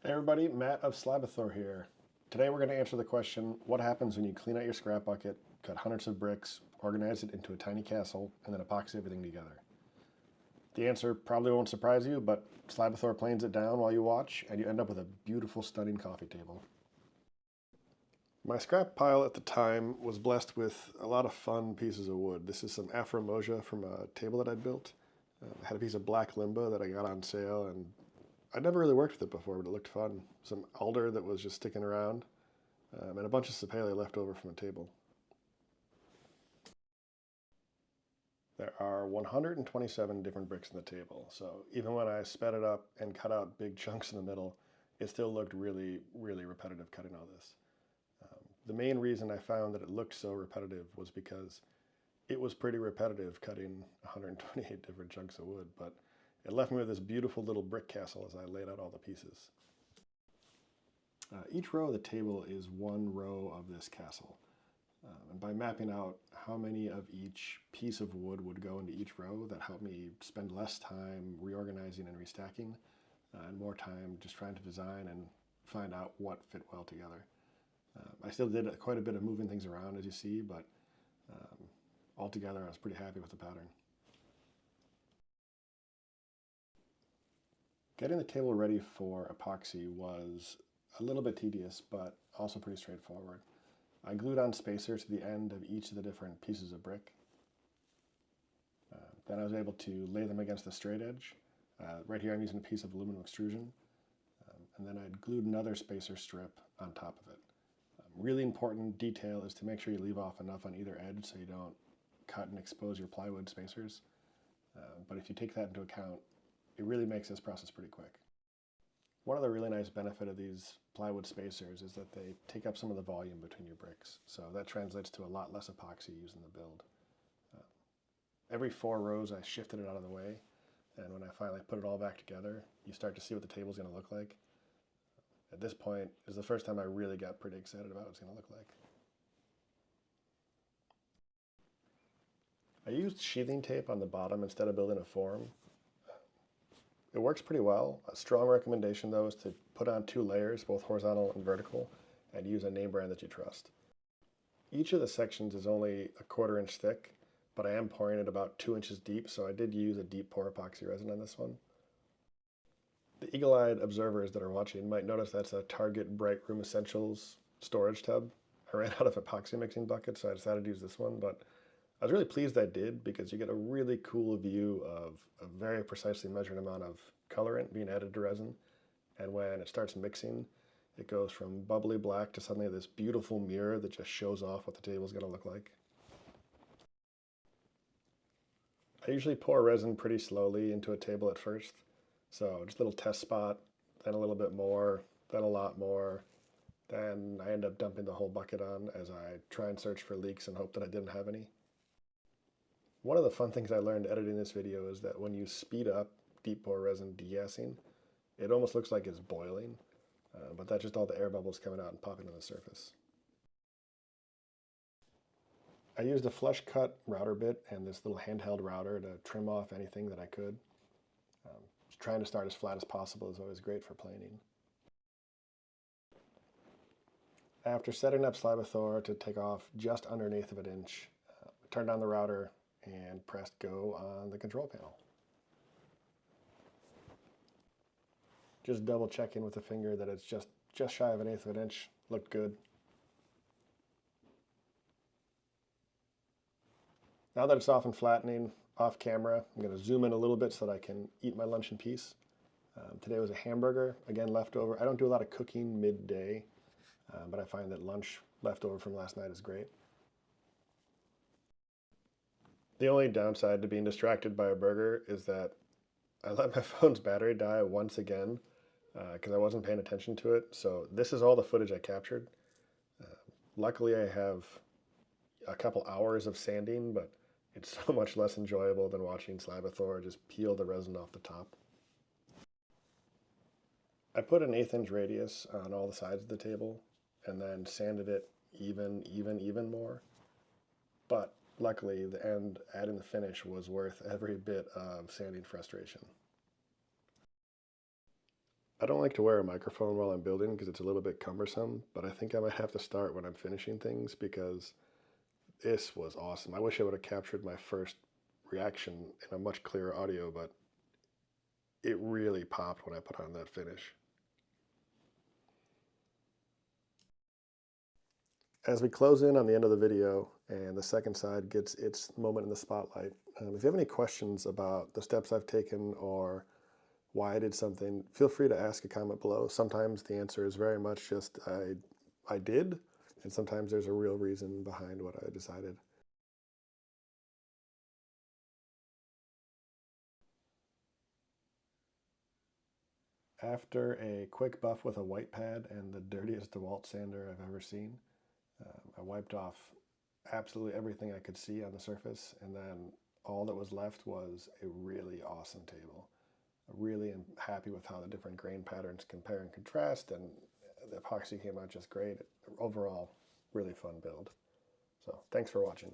Hey everybody, Matt of Slabathor here. Today we're going to answer the question, what happens when you clean out your scrap bucket, cut hundreds of bricks, organize it into a tiny castle, and then epoxy everything together? The answer probably won't surprise you, but Slabathor planes it down while you watch, and you end up with a beautiful, stunning coffee table. My scrap pile at the time was blessed with a lot of fun pieces of wood. This is some Afromosia from a table that I'd built. I had a piece of black Limba that I got on sale, and I'd never really worked with it before, but it looked fun. Some Alder that was just sticking around, and a bunch of Sapele left over from a table. There are 127 different bricks in the table, so even when I sped it up and cut out big chunks in the middle, it still looked really, really repetitive cutting all this. The main reason I found that it looked so repetitive was because it was pretty repetitive cutting 128 different chunks of wood, but it left me with this beautiful little brick castle as I laid out all the pieces. Each row of the table is one row of this castle. And by mapping out how many of each piece of wood would go into each row, that helped me spend less time reorganizing and restacking, and more time just trying to design and find out what fit well together. I still did quite a bit of moving things around, as you see, but altogether I was pretty happy with the pattern. Getting the table ready for epoxy was a little bit tedious, but also pretty straightforward. I glued on spacers to the end of each of the different pieces of brick. Then I was able to lay them against the straight edge. Right here I'm using a piece of aluminum extrusion. And then I'd glued another spacer strip on top of it. Really important detail is to make sure you leave off enough on either edge so you don't cut and expose your plywood spacers. But if you take that into account, it really makes this process pretty quick. One other really nice benefit of these plywood spacers is that they take up some of the volume between your bricks. So that translates to a lot less epoxy used in the build. Every 4 rows I shifted it out of the way, and when I finally put it all back together, you start to see what the table's going to look like. At this point is the first time I really got pretty excited about what it's going to look like. I used sheathing tape on the bottom instead of building a form. It works pretty well. A strong recommendation though is to put on 2 layers, both horizontal and vertical, and use a name brand that you trust. Each of the sections is only a 1/4 inch thick, but I am pouring it about 2 inches deep, so I did use a deep pour epoxy resin on this one. The eagle-eyed observers that are watching might notice that's a Target Bright Room Essentials storage tub. I ran out of epoxy mixing buckets, so I decided to use this one, but I was really pleased I did because you get a really cool view of a very precisely measured amount of colorant being added to resin. And when it starts mixing, it goes from bubbly black to suddenly this beautiful mirror that just shows off what the table is going to look like. I usually pour resin pretty slowly into a table at first. So just a little test spot, then a little bit more, then a lot more. Then I end up dumping the whole bucket on as I try and search for leaks and hope that I didn't have any. One of the fun things I learned editing this video is that when you speed up deep pour resin degassing, it almost looks like it's boiling, but that's just all the air bubbles coming out and popping on the surface. I used a flush cut router bit and this little handheld router to trim off anything that I could. Trying to start as flat as possible is always great for planing. After setting up Slabathor to take off just under 1/8 of an inch, I turned on the router and pressed go on the control panel. Just double checking with the finger that it's just shy of 1/8 of an inch. Looked good. Now that it's off and flattening, off camera, I'm going to zoom in a little bit so that I can eat my lunch in peace. Today was a hamburger, again leftover. I don't do a lot of cooking midday, but I find that lunch leftover from last night is great. The only downside to being distracted by a burger is that I let my phone's battery die once again because I wasn't paying attention to it. So this is all the footage I captured. Luckily I have a couple hours of sanding, but it's so much less enjoyable than watching Slabathor just peel the resin off the top. I put an 1/8 inch radius on all the sides of the table and then sanded it even more. But luckily, the end, adding the finish, was worth every bit of sanding frustration. I don't like to wear a microphone while I'm building because it's a little bit cumbersome, but I think I might have to start when I'm finishing things because this was awesome. I wish I would have captured my first reaction in a much clearer audio, but it really popped when I put on that finish. As we close in on the end of the video and the second side gets its moment in the spotlight, if you have any questions about the steps I've taken or why I did something, feel free to ask a comment below. Sometimes the answer is very much just I did, and sometimes there's a real reason behind what I decided. After a quick buff with a white pad and the dirtiest DeWalt sander I've ever seen, I wiped off absolutely everything I could see on the surface, and then all that was left was a really awesome table. I really am happy with how the different grain patterns compare and contrast, and the epoxy came out just great. Overall, really fun build. So thanks for watching.